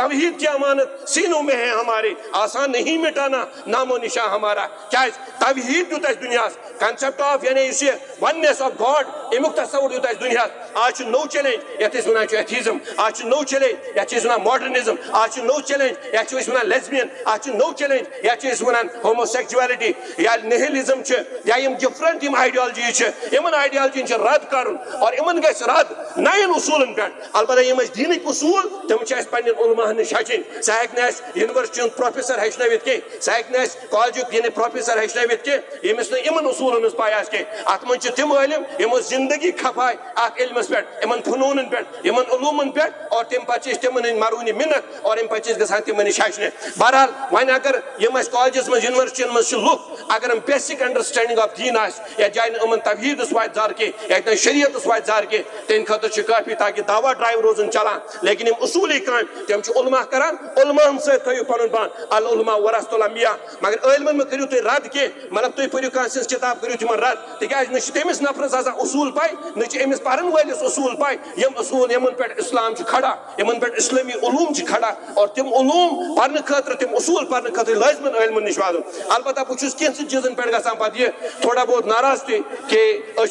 توحید کی امانت سینوں میں ہے ہمارے، آسان نہیں مٹانا نام و نشان ہمارا. کیا توحید دیت اس دنیا کنسپٹ آف یعنی اس وننس آف گاڈ امیک تصور دیت اس دنیا. آج نو چیلنج یت ونان ایتھیزم، آج نو چیلنج یت ونان ماڈرنزم، آج نو چیلنج یت ونان لیسبین، آج نو چیلنج یت ونان ہوموسیکچویلٹی یا نہیلزم یا ڈفرنٹ آئیڈیالجی یمن آئیڈیالجین رد کرن اور یمن گھس رد نین اصولن پہ. البتہ یم دینک اصول تم پنن علماء نش ہچن. سہ ہیکہ یونیورسٹی ہند پروفیسر ہچنوت کی، سہ ہیکہ کالجک یعنی پروفیسر ہچنوت کی یمس نمن اصولن ہز پائی آس کی. ات من تم علم یمو زندگی کھپائے ات علمس پہ، یمن فنونن پہ، یمن علومن پہ، اور تم پتہ تمن ہند مرونی منت اور ام پتہ گھان تم نش ہچنے. بہرحال وۄنۍ اگر یم کالجس من یونیورسٹین من لُکھ اگر ام بیسک انڈرسٹینڈنگ آف دین آس یا جائے امن توحیدس وات زار کی یا شریعتس وات زار کی تم خاطر کافی تاکہ دعویٰ ڈرائیو روزن چلان. لیکن یم اصولی کام تم علماء کران، علماء ست تھو پن پان العلماء ورثۃ الانبیاء. مگر علمن میں کرو تھی رد کی مطلب تھی پڑھو کھانا سن کتاب کرو تم رد تکیاز نہ تمس نفرس آسان اصول پائی نہ امس پرن ولس اصول پائی. یم اصول یمن پہ اسلام کھڑا، یمن پہ اسلامی علوم کھڑا اور تم علوم پڑھنے خاطر تم اصول پڑھنے خاطر لازمن علمن نش واتن. البتہ بہت کینچن چیزن پہ گھان پتہ یہ تھوڑا بہت ناراض تھی کہ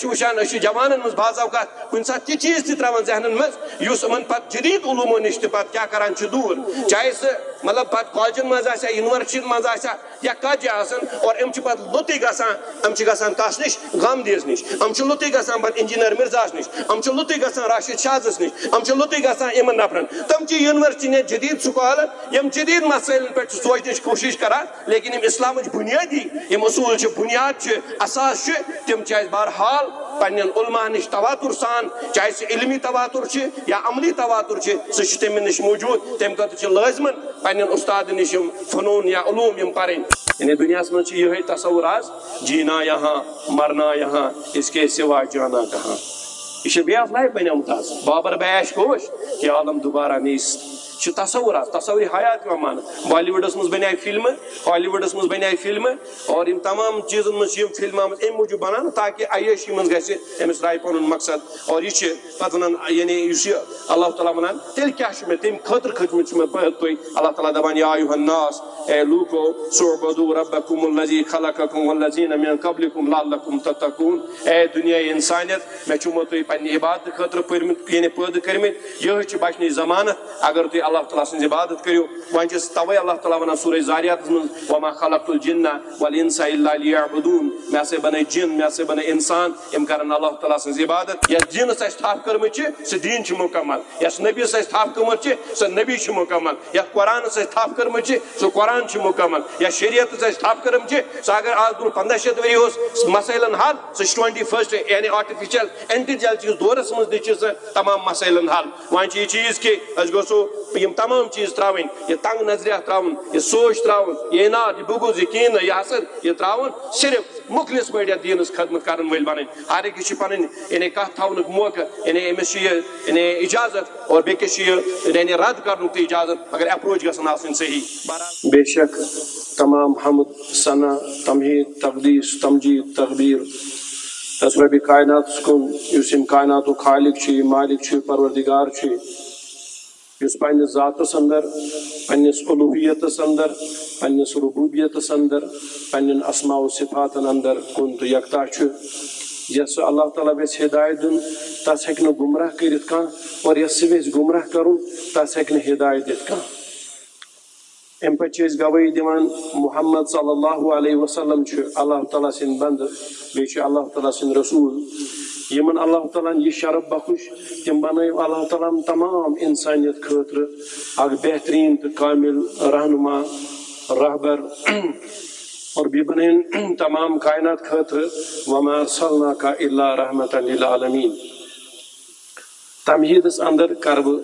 وچان جوانن مز بعض اوقات کن سات تہ چیز تہ تران ذہنن مز اس ان پہ جدید علومو نش تہ پتہ کیا کران دور، چاہے سہ مطلب پتہ کالجن مز آسیا یونیورسٹی مز آسیا یا کتھ آسن اور ام پتہ لُطی گژھان، ام گژھان کس نش غامدیز نش، ام لُطی گژھان پتہ انجینئر مرزاس نش، ام لُطی گژھان راشد شاہزس نش، ام لُطی گژھان یمن نفرن. تم یونیورسٹی نے جدید سکالر یم جدید مسائل پہ سوچنچ کوشش کران. لیکن یم اسلام بنیادی یم اصول بنیاد اساس تم بہرحال پنن علماء نش تواتر سان، چاہے سہ علمی تواتر یا عملی تواتر سہ تم نش موجود. تم خاطر لازمن پنن استاد نش فنون یا علوم یم پرن. یعنی دنیا من یہ تصور آج جینا یہاں مرنا یہاں اس کے سوا جانا کہاں. یہ بیاف لائف بنیومت آج بابر بیش کوش کہ عالم دوبارہ نیس تصور آج تصور حیات مان. بالی ووڈس مز بنائی فلم، ہالی ووڈس مز بنائی فلم اور ان تمام چیزن مز فلم آمت ام موجود بنان تاکہ عیشی من گھس امس رائے پن مقصد. اور یہ پتہ ونان یعنی اللہ تعالیٰ ونان تیل کیا میں تم خاطر کھتمت میں تھی اللہ تعالیٰ دپان یا ایھا الناس اے لوکو سعبدوا ربکم الذی خلقکم والذین من قبلکم لعلکم تتقون. اے دنیا انسانیت میں چمو تھی پنہ عبادت خاطر پرمت یعنی پید کرمت یہ بچنی ضمانت اگر تھی اللہ تعالیٰ سن عبادت کرو. وۄنۍ چھس توے اللہ تعالیٰ ونان سورہ زاریات من وما خلقت الجن والانس الا لیعبدون. میں سے بنے جن میں سے بنے انسان یم کرن اللہ تعالیٰ سن عبادت. یس دینس اس تھاپ کرمت سہ دین مکمل، یس نبیس اس تھاپ کرمت سہ نبی مکمل، یس قرآنس اس تھاپ کرمت سہ قرآن مکمل، یا شریعت اس تھاپ کرم سہ اگر آج برو 1500 وری مسائلن حل سہ 21 یعنی آرٹیفیشل انٹیلیجنس دورس مز دچ سہ تمام مسائلن حل. وۄنۍ یہ چیز کہ اس گوسو یم تمام چیز تراؤن، یہ تنگ نظریات تراؤن، یہ سوچ تراؤن، یہ اناد، یہ بغض، یہ کین، یہ حسد، یہ تراؤن صرف مخلص پٲٹھۍ دینس خدمت کرن وٲلۍ بنن. ہر أکِس چھِ پنٕنۍ یعنی کتھ تھاونُک موقع، یعنی أمِس چھِ یعنی اجازت اور بیٚکِس چھِ یعنی رد کرنُک تہِ اجازت مگر اپروچ گژھن آسٕنۍ صحیح. بے شک تمام حمد ثنا تمہید تقدیس تمجید تقبیر تس رب کائنات کن اس کائنات خالق چھ مالک چھ پروردگار چھ اس پنس ذاتس اندر پنس الوہیتس اندر پنس ربوبیتس اندر پنن اسماء و صفات اندر کن تو یکتا چھ. یس اللہ تعالیٰ ویس ہدایت دن تس ہیکہ گمراہ کرت کان اور یس ویس گمراہ کرن تس ہیکہ ہدایت دت کان. ام پہ گواہی دیوان محمد صلی اللہ علیہ وسلم اللہ تعالیٰ سن بند بیچ اللہ تعالیٰ سن رسول یمن اللہ تعالیٰ یہ شرف بخش تم بنو اللہ تعالیٰ تمام انسانیت خاطر اک بہترین تو کامل رہنما رہبر اور بھی بنین تمام کائنات خاطر وما ارسلناک الا رحمتا للعالمین. تمہیدس اندر کر بہ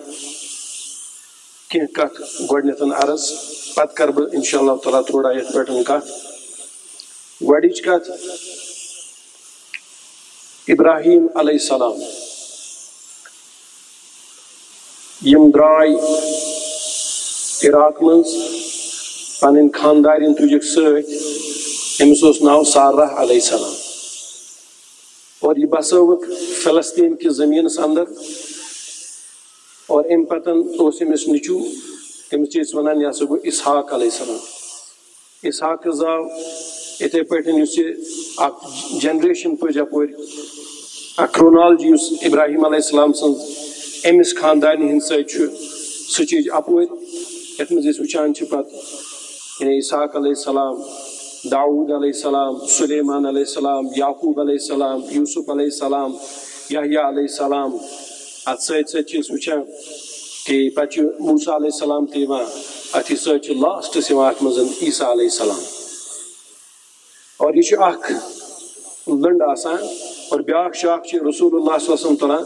کی کت گۄڈنیتھ عرض پتہ کر بہ انشاءاللہ تعالیٰ تھوڑا یت پہ کت. گۄڈٕچ کت ابراہیم علیہ السلام یم درائے عراق مز پن خاندارین تجک ست امس ناو سارہ علیہ السلام اور یہ بسوک فلسطین کی زمینس اندر اور ام پتن امس نیچو تمس ونان یہ سا گو اسحاق علیہ السلام. اسحاق زاو اتھے پٲٹھۍ یُس یہِ اکھ جنریشن پٔج اپور کرونالجی یُس ابراہیم علیہ السلام سٕنٛز أمِس خاندانہِ ہِنٛدۍ سۭتۍ چھُ سُہ چیٖز اپور یتھ منٛز أسۍ وٕچھان چھِ پتہٕ یعنی اسحاق علیہ السلام داؤد علیہ السلام سلیمان علیہ السلام یعقوب علیہ السلام یوسف علیہ السلام یحییٰ علیہ السلام اتھ سۭتۍ سۭتۍ چھِ أسۍ وٕچھان کہ پتہٕ چھُ موسیٰ علیہ السلام تہِ یِوان اتھی سۭتۍ چھُ لاسٹس یِوان اتھ منٛز عیسیٰ علیہ السلام اور یہ چھُ اکھ لنڈ آسان اور بیاکھ شاخ چھِ رسول اللہ صلی اللہ علیہ وسلم تُلان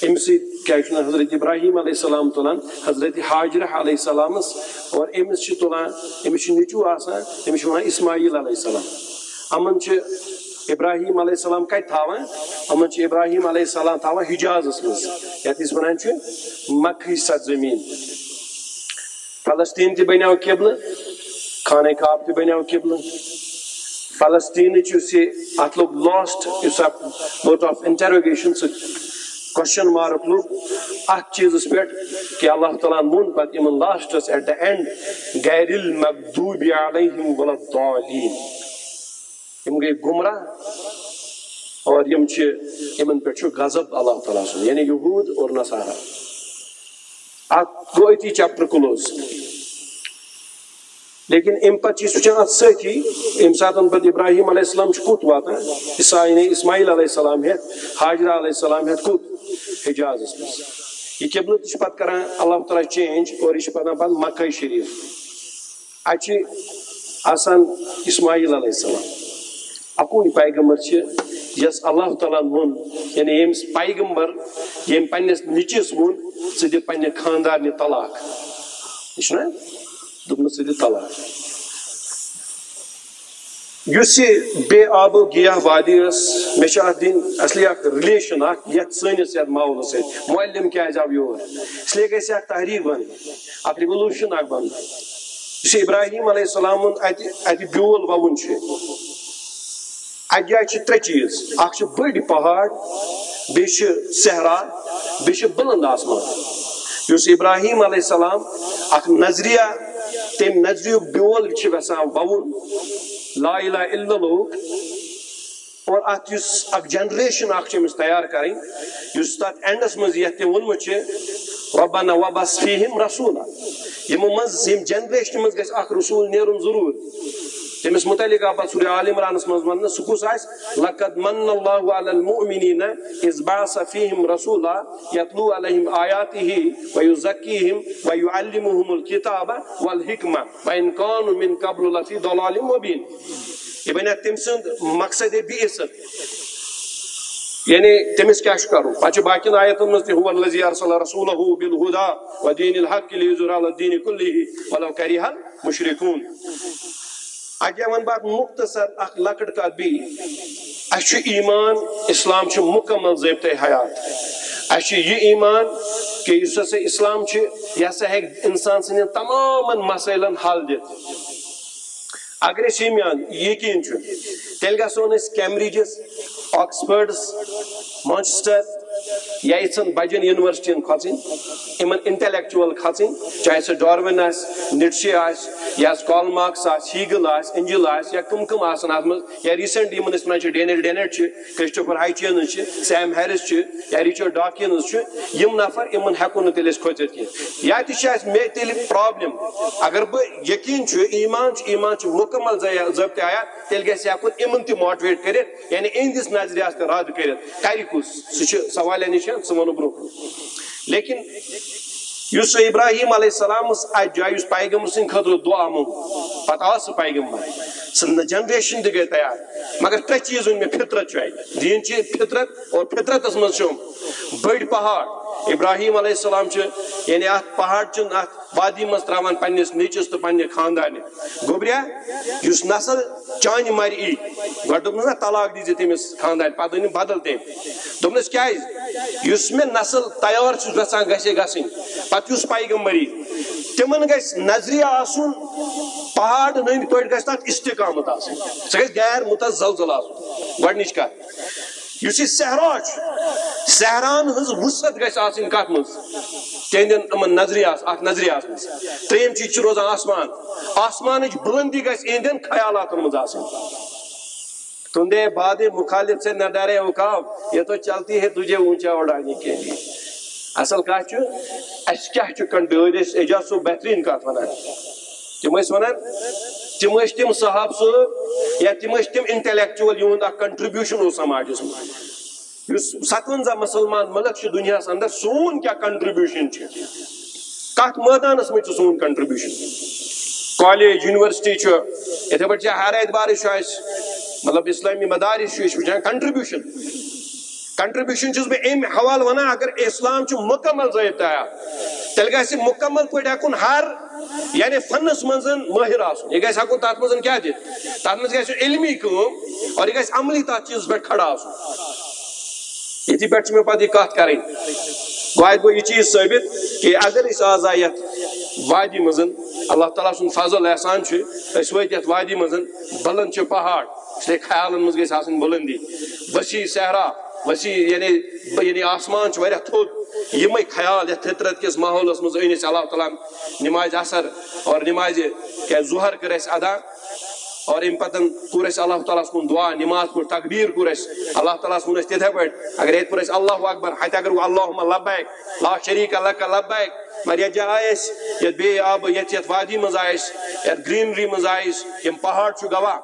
امہِ سۭتۍ کیٛاہ چھُ حضرت ابراہیم علیہ السلام تُلان حضرت حاجرہ علیہ السلامس اور أمِس چھِ تُلان أمِس چھُ نیٚچوٗ آسان تٔمِس چھِ وَنان اسماعیل علیہ السلام. یِمن چھِ ابراہیم علیہ السلام کتہِ تھاوان یِمن چھِ ابراہیم علیہ السلام تھاوان حجازس منٛز یتھ أسۍ وَنان چھِ مکہٕچ سرزمیٖن. فلسطیٖن تہِ بنیو قبلہٕ خانہ کعبہ تہِ بنیو قبلہٕ. فلسطیٖنٕچ یُس یہِ اتھ لوٚگ لاسٹ یُس اکھ نوٹ آف انٹروگیشن سُہ کوسچن مارک لوٚگ اتھ چیٖزس پٮ۪ٹھ کہ اللہ تعالیٰ ووٚن پتہٕ یِمن لاسٹس ایٹ دَ اینڈ غیر المغضوب علیہم ولا الضالین. یِم گٔے گمراہ اور یِم چھِ یِمن پٮ۪ٹھ چھُ غضب اللہ تعالیٰ سُنٛد یعنی یہوٗد اور نصارہ. اتھ گوٚو أتی چیپٹر کلوز. لیکن ام پتہٕ چھِ وٕچھان اتھ سۭتی ییٚمہِ ساتہٕ پتہٕ ابراہیم علیہ السلام چھُ کوٚت واتان اسماعیل علیہ السلام ہٮ۪تھ حاجرہ علیہ السلام ہٮ۪تھ کوٚت حجازس منٛز. یہ قبلہٕ تہِ چھُ پتہٕ کران اللہ تعالیٰ چینج اور یہ چھُ پتہٕ پتہٕ مکہ شریف. اتہِ چھِ آسان اسماعیل علیہ السلام اکوے پیغمبر چھِ یس اللہ تعالیٰ ووٚن یعنی ییٚمِس پیغمبر ییٚمۍ پننِس نیٚچوِس ووٚن ژٕ دِ پننہِ خاندارنہِ طلاق. یہِ چھُنہ دوٚپمُت ژٕ دِ طلاق. یُس یہِ بے آب و گیاہ وادی ٲس مےٚ چھِ اتھ دِنۍ اصلی اکھ رِلیشن اکھ یتھ سٲنِس یتھ ماحولس سۭتۍ معلم کیازِ آو یور اس لیے گژھِ اکھ تحریٖک بنٕنۍ اکھ ریولیوشن اکھ بنٕنۍ. یُس ابراہیم علیہ السلامُن اتہِ بیول ووُن چھُ اتہِ جایہِ چھِ ترٛےٚ چیٖز اکھ چھِ بٔڑۍ پہاڑ بیٚیہِ چھِ صحرا بیٚیہِ چھِ بُلند آسمان. یُس ابراہیم علیہ السلام اکھ نظریہ تمہِ نظریُک بیول چھِ یژھان ووُن لا الہ الا اللہ اور اتھ یُس اکھ جنریشن اکھ چھِ أمِس تیار کرٕنۍ یُس تتھ اینڈس منٛز یتھ تٔمۍ ووٚنمُت چھِ ربنا وبعث فیہم رسولا یِمو منٛز ییٚمہِ جنریشنہِ منٛز گژھِ اکھ رسوٗل نیرُن ضروٗر. تٔمِس متعلق آو پتہٕ سورہ آل عمرانس منٛز وننہٕ سُہ کُس آسہِ لقد من اللہ علی المؤمنین اذ بعث فیہم رسولا یتلو علیہم آیاتہ ویزکیہم ویعلمہم الکتاب والحکمہ وان کانوا من قبل لفی ضلال مبین. یہ بنیٛا تٔمۍ سُنٛد مقصد بعثت یعنی تٔمِس کیٛاہ چھُ کرُن. پتہٕ چھُ باقین آیتن منٛز تہِ هو الذی ارسل رسولہ بالہدى ودین الحق لیظہرہ علی الدین کلہ ولو کرہ المشرکون. اگے ون بات مختصر اخ لکٹ کت بیٚیہِ اَسہِ چھُ ایمان اسلام چھُ مکمل ضابطۂ حیات. اَسہِ چھُ یہِ ایمان کہ یُس ہسا اسلام چھُ یہِ ہسا ہیٚکہِ انسان سٕنٛدٮ۪ن تمامن مسٲیلن حل دِتھ. اگر أسۍ یقیٖن چھُ تیٚلہِ گژھو نہٕ أسۍ کیمبرجس آکسفٲرڈس مانچسٹر یا یِژھن بجن یونیورسٹین کھۄژٕنۍ یِمن انٹلیکچوَل کھژٕنۍ چاہے سُہ ڈاروِن آسہِ نیٹشے آسہِ یا کارل مارکس آسہِ ہیگل آسہِ اینجل آسہِ یا کم آسن اتھ منٛز یا ریسنٹ یِمن أسۍ ونان چھِ ڈینیل ڈینیٹ چھِ کرسٹوفر ہائچینز چھِ سیم ہیرس چھِ یا رچارڈ ڈاکینز چھِ یِم نفر یِمن ہیٚکو نہٕ تیٚلہِ أسۍ کھوژِتھ کینٛہہ. یا تہِ چھِ اَسہِ مےٚ تیٚلہِ پرابلم اگر بہٕ یقیٖن چھُ ایمان چھُ مکمل ضابطۂ حیات تیٚلہِ گژھِ ہیٚکُن یِمن تہِ ماٹویٹ کٔرِتھ یعنی اِہنٛدِس نظریہس تہِ رد کٔرِتھ کرِ کُس سُہ چھُ سوالیا نِشان سُہ ونو برونٛہہ کُن. لیکن یُس سُہ ابراہیم علیہ السلامس اتھ جایہِ یُس پیغمبر سٕنٛدِ خٲطرٕ دعا موٚنگ پتہٕ آو سُہ پیغمبر سُہ جنریشن تہِ گٔے تیار مگر ترٛےٚ چیٖز ؤنۍ مےٚ فطرت چھُ اتہِ دیٖن چھِ فطرت اور فطرتس منٛز چھُ بٔڑۍ پہاڑ. ابراہیم علیہ السلام چھُ یعنی اتھ پہاڑ چھُنہٕ اتھ وادی منٛز تراوان پننِس نیٚچوِس تہٕ پننہِ خاندانہِ گوٚبریا یُس نسل چانہِ مرِ ای گۄڈٕ دوٚپنس نا طلاق دیٖزِ تٔمِس خاندانہِ پتہٕ أنِم بدل تٔمۍ دوٚپنس کیازِ یُس مےٚ نسل تیار چھُس گژھان گژھِ گژھٕنۍ پتہٕ یُس پیغمبر ای تِمن گژھِ نظریہ آسُن پہاڑ نٔنٛدۍ پٲٹھۍ گژھِ تتھ استقامت آسٕنۍ سُہ گژھِ غیر متزلزل آسُن. گۄڈنِچ کتھ یُس یہِ صحرا چھُ صحراہن ہٕنٛز وُسعت گژھِ آسٕنۍ کتھ منٛز تِہنٛدٮ۪ن یِمن نظریاس اتھ نظریاس منٛز ترٛیٚیِم چیٖز چھُ روزان آسمان آسمانٕچ بُلندی گژھِ یِہنٛدٮ۪ن خیالاتن منٛز آسٕنۍ تُندے بادِ مخالف سے نہ ڈرے عقاب یہ تو چلتی ہے تجھے اونچا اڑانے کے لیے اصل کتھ چھُ اَسہِ کیٛاہ چھُ کنٹرول اعجاز صٲب بہتریٖن کتھ ونان تِم ٲسۍ ونان تِم ٲسۍ تِم صحاب صٲب یا تِم ٲسۍ تِم انٹلیکچُول یِہُنٛد اکھ کنٹربیوٗشن اوس سماجس منٛز یُس 57 مسلمان ملک چھُ دُنیاہس اندر سون کیٛاہ کنٹربیوٗشن چھُ کتھ مٲدانس منٛز چھُ سون کنٹربیوٗشن کالیج یونیورسٹی چھُ یِتھے پٲٹھۍ چھِ ہر اعتبارٕ چھُ اَسہِ مطلب اسلامی مدارس چھُ أسۍ وٕچھان کنٹربیوٗشن چھُس بہٕ اَمہِ حوالہٕ ونان اگر اسلام چھُ مُکمل ضٲبطہٕ آیا تیٚلہِ گژھِ مُکمل پٲٹھۍ ہٮ۪کُن ہر یعنی فنس منٛز مٲہِر آسُن یہِ گژھِ ہٮ۪کُن تتھ منٛز کیٛاہ دِتھ تتھ منٛز گژھِ علمی کٲم اور یہِ گژھِ عملی تتھ چیٖزس پٮ۪ٹھ کھڑا آسُن یِتھی پٮ۪ٹھ چھِ مےٚ پتہٕ یہِ کتھ کرٕنۍ گوٚو اَتہِ گوٚو یہِ چیٖز ثٲبت کہِ اگر أسۍ آز آیہِ یتھ وادی منٛز اللہ تعالیٰ سُنٛد فضل احسان چھُ أسۍ وٲتۍ یتھ وادی منٛز بلند چھِ پہاڑ اسلیے خیالن منٛز گژھِ آسٕنۍ بلندی وسیع صحرا وسیع یعنی آسمان چھُ واریاہ تھوٚد یِمے خیال یتھ فطرت کِس ماحولس منٛز أنۍ أسۍ اللہ تعالیٰ نمازِ اثر اور نمازِ ظہر کٔر اَسہِ ادا اور امہِ پتہٕ کوٚر اَسہِ اللہ تعالیٰ ہس کُن دعا نماز پٔر تقبیٖر کوٚر اَسہِ اللہ تعالیٰ ہس ووٚن اَسہِ تِتھے پٲٹھۍ اگر ییٚتہِ پٔر اَسہِ اللہ اکبر ہتہِ اگر گوٚو اللہُمہ لبیک لا شریٖک لک لبیک مگر یتھ جایہِ آیہِ أسۍ یتھ بیٚیہِ آبہٕ یتھ وادی منٛز آیہِ أسۍ یتھ گریٖنری منٛز آیہِ أسۍ یِم پہاڑ چھُ گواہ